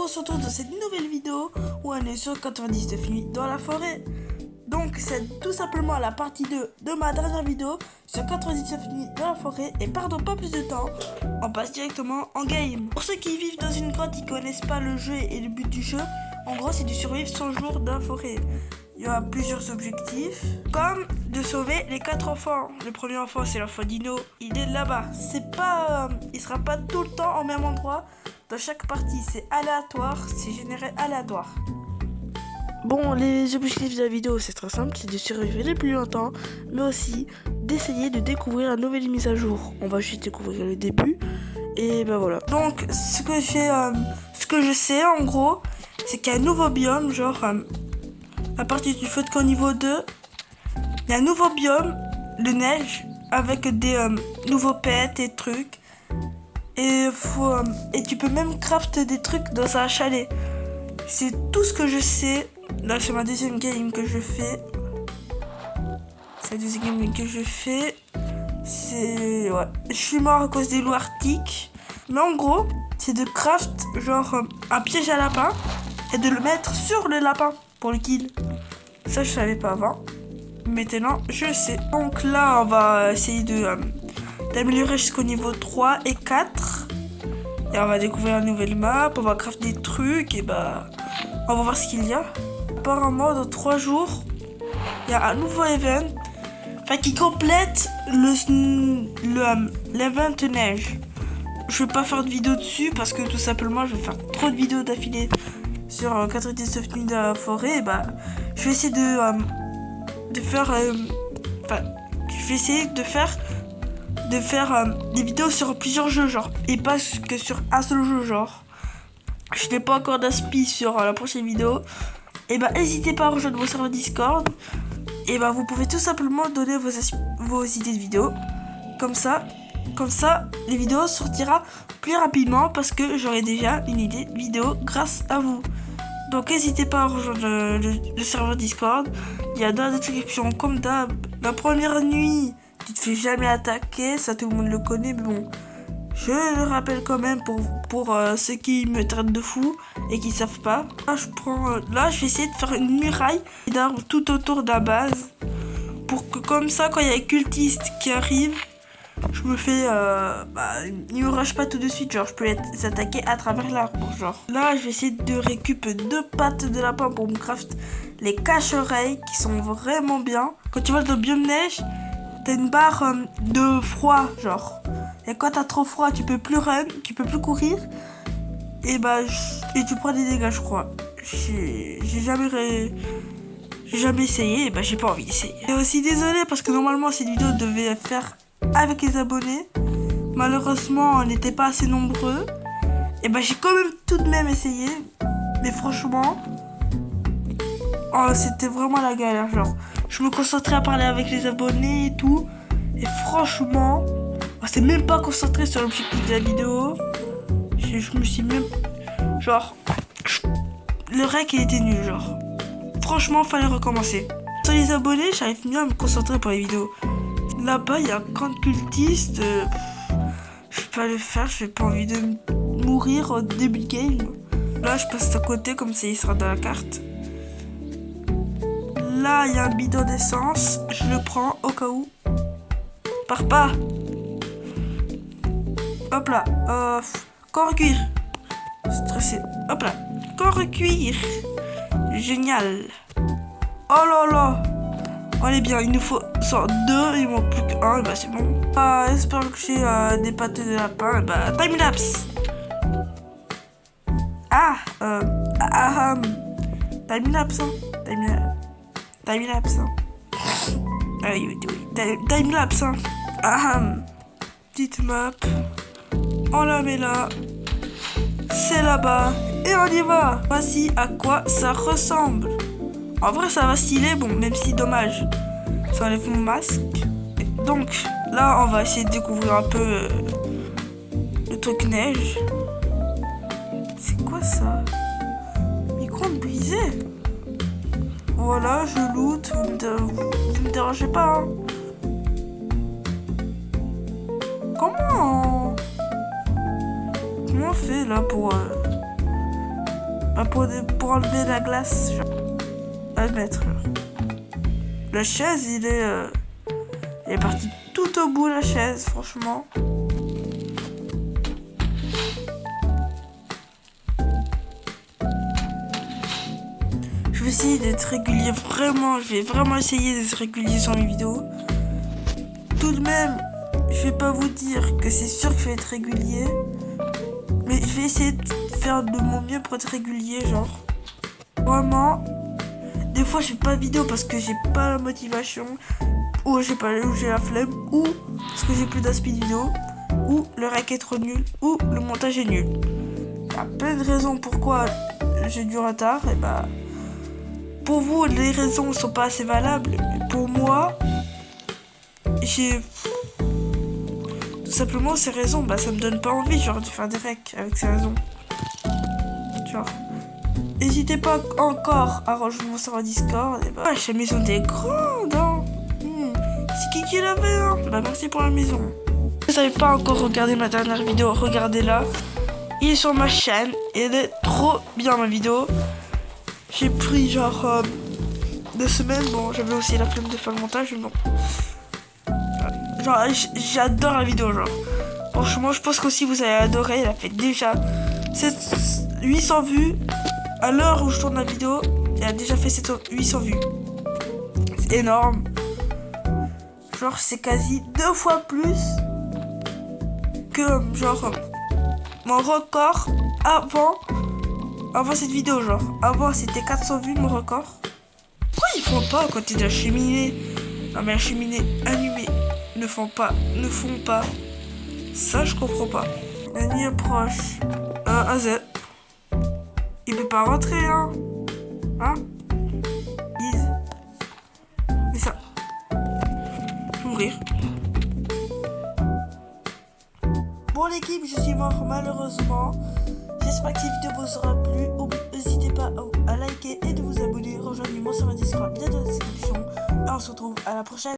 on se retrouve dans cette nouvelle vidéo où on est sur 99 nuits dans la forêt. Donc c'est tout simplement la partie 2 de ma dernière vidéo sur 99 nuits dans la forêt. Et pardon pas plus de temps, on passe directement en game. Pour ceux qui vivent dans une grotte, qui connaissent pas le jeu et le but du jeu, en gros c'est de survivre 100 jours dans la forêt. Il y a plusieurs objectifs, comme de sauver les 4 enfants. Le premier enfant c'est l'enfant Dino, il est là-bas. C'est pas, il sera pas tout le temps au même endroit. Dans chaque partie c'est aléatoire, c'est généré aléatoire. Bon, les objectifs de la vidéo c'est très simple, c'est de survivre le plus longtemps, mais aussi d'essayer de découvrir la nouvelle mise à jour. On va juste découvrir le début, et ben voilà. Donc ce que je sais en gros, c'est qu'il y a un nouveau biome, genre à partir du feu de camp niveau 2, il y a un nouveau biome, de neige, avec des nouveaux pets et trucs. Et tu peux même craft des trucs dans un chalet. C'est tout ce que je sais. Là, c'est ma deuxième game que je fais. C'est la deuxième game que je fais. C'est... Ouais. Je suis mort à cause des loups arctiques. Mais en gros, c'est de craft genre un piège à lapin et de le mettre sur le lapin pour le kill. Ça, je savais pas avant. Maintenant, je sais. Donc là, on va essayer d'améliorer jusqu'au niveau 3 et 4. Et on va découvrir une nouvelle map. On va crafter des trucs et bah... on va voir ce qu'il y a. Apparemment, dans 3 jours, il y a un nouveau event. Enfin, qui complète l'event neige. Je vais pas faire de vidéo dessus parce que tout simplement, je vais faire trop de vidéos d'affilée sur 99 nuits de la forêt. Et bah, je vais essayer de faire... je vais essayer de faire des vidéos sur plusieurs jeux, genre. Et pas que sur un seul jeu, genre. Je n'ai pas encore d'inspi sur la prochaine vidéo. Et bah n'hésitez pas à rejoindre mon serveur Discord. Et bah vous pouvez tout simplement donner vos idées de vidéos. Comme ça, les vidéos sortira plus rapidement parce que j'aurai déjà une idée de vidéo grâce à vous. Donc n'hésitez pas à rejoindre le serveur Discord. Il y a dans la description comme d'hab. La première nuit, tu te fais jamais attaquer, ça tout le monde le connaît, mais bon. Je le rappelle quand même pour ceux qui me traitent de fou et qui savent pas. Là, je vais essayer de faire une muraille d'arbres tout autour de la base. Pour que comme ça, quand il y a les cultistes qui arrivent, je me fais... ils me rushent pas tout de suite, genre je peux les attaquer à travers l'arbre, genre. Là, je vais essayer de récupérer 2 pattes de lapin pour me craft les cache-oreilles qui sont vraiment bien. Quand tu vas dans le biome neige, t'as une barre de froid, genre. Et quand t'as trop froid, tu peux plus run, tu peux plus courir. Et bah, et tu prends des dégâts, je crois. J'ai jamais essayé, et bah j'ai pas envie d'essayer. Et aussi désolé parce que normalement cette vidéo devait faire avec les abonnés. Malheureusement, on n'était pas assez nombreux. Et bah j'ai quand même tout de même essayé. Mais franchement, oh, c'était vraiment la galère, genre. Je me concentrais à parler avec les abonnés et tout. Et franchement... on s'est même pas concentré sur l'objectif de la vidéo. Je me suis même... genre... le rec il était nul, genre. Franchement, fallait recommencer. Sur les abonnés, j'arrive mieux à me concentrer pour les vidéos. Là-bas, il y a un camp de cultistes. Je vais pas le faire, j'ai pas envie de mourir au début de game. Là, je passe à côté, comme ça il sera dans la carte. Là, il y a un bidon d'essence. Je le prends au cas où. Pars pas. Hop là, corps cuir. Stressé. Hop là, corps cuir. Génial. Oh là là. On est bien, il nous faut 2, il manque plus qu'un, bah c'est bon. J'espère que j'ai des pattes de lapin, bah timelapse. Timelapse, hein. Timelapse, hein. Ah oui, timelapse, hein. Petite map. On la met là. C'est là-bas. Et on y va. Voici à quoi ça ressemble. En vrai, ça va stylé. Bon, même si dommage. Ça enlève mon masque. Donc, là, on va essayer de découvrir un peu le truc neige. C'est quoi ça? Micro brisé. Voilà, je loot. Vous me dérangez pas, hein. Comment on fait là pour pour enlever la glace, à mettre. La chaise, il est parti tout au bout, la chaise, franchement. Je vais essayer d'être régulier, vraiment. Je vais vraiment essayer d'être régulier sur mes vidéos. Tout de même, je vais pas vous dire que c'est sûr que je vais être régulier. Mais je vais essayer de faire de mon mieux pour être régulier, genre. Vraiment. Des fois, je fais pas de vidéo parce que j'ai pas la motivation. Ou j'ai la flemme. Ou parce que j'ai plus d'inspi de vidéo. Ou le rec est trop nul. Ou le montage est nul. Il y a plein de raisons pourquoi j'ai du retard. Et bah, pour vous, les raisons sont pas assez valables. Mais pour moi, j'ai... Tout simplement, ces raisons, bah, ça me donne pas envie, genre, de faire des recs avec ces raisons. Genre, n'hésitez pas encore à rejoindre mon serveur Discord. Et bah, la maison est grande, hein. C'est qui l'avait, hein. Bah, merci pour la maison. Si vous n'avez pas encore regardé ma dernière vidéo, regardez-la. Il est sur ma chaîne et elle est trop bien, ma vidéo. J'ai pris, genre, 2 semaines. Bon, j'avais aussi la flemme de faire le montage, mais bon. Genre, j'adore la vidéo, genre. Franchement, je pense qu'aussi vous allez adorer. Elle a fait déjà 800 vues. À l'heure où je tourne la vidéo, elle a déjà fait 800 vues. C'est énorme. Genre, c'est quasi 2 fois plus que, genre, mon record avant cette vidéo, genre. Avant, c'était 400 vues, mon record. Pourquoi ils font pas à côté de la cheminée? Non, mais la cheminée allumée. Ne font pas. Ça, je comprends pas. La nuit approche. AZ. Il peut pas rentrer, hein. Hein? Easy. Mais ça. Je vais mourir. Bon, l'équipe, je suis mort malheureusement. J'espère que cette vidéo vous aura plu. N'hésitez pas à liker et de vous abonner. Rejoignez mon serveur Discord, lien dans la description. Et on se retrouve à la prochaine.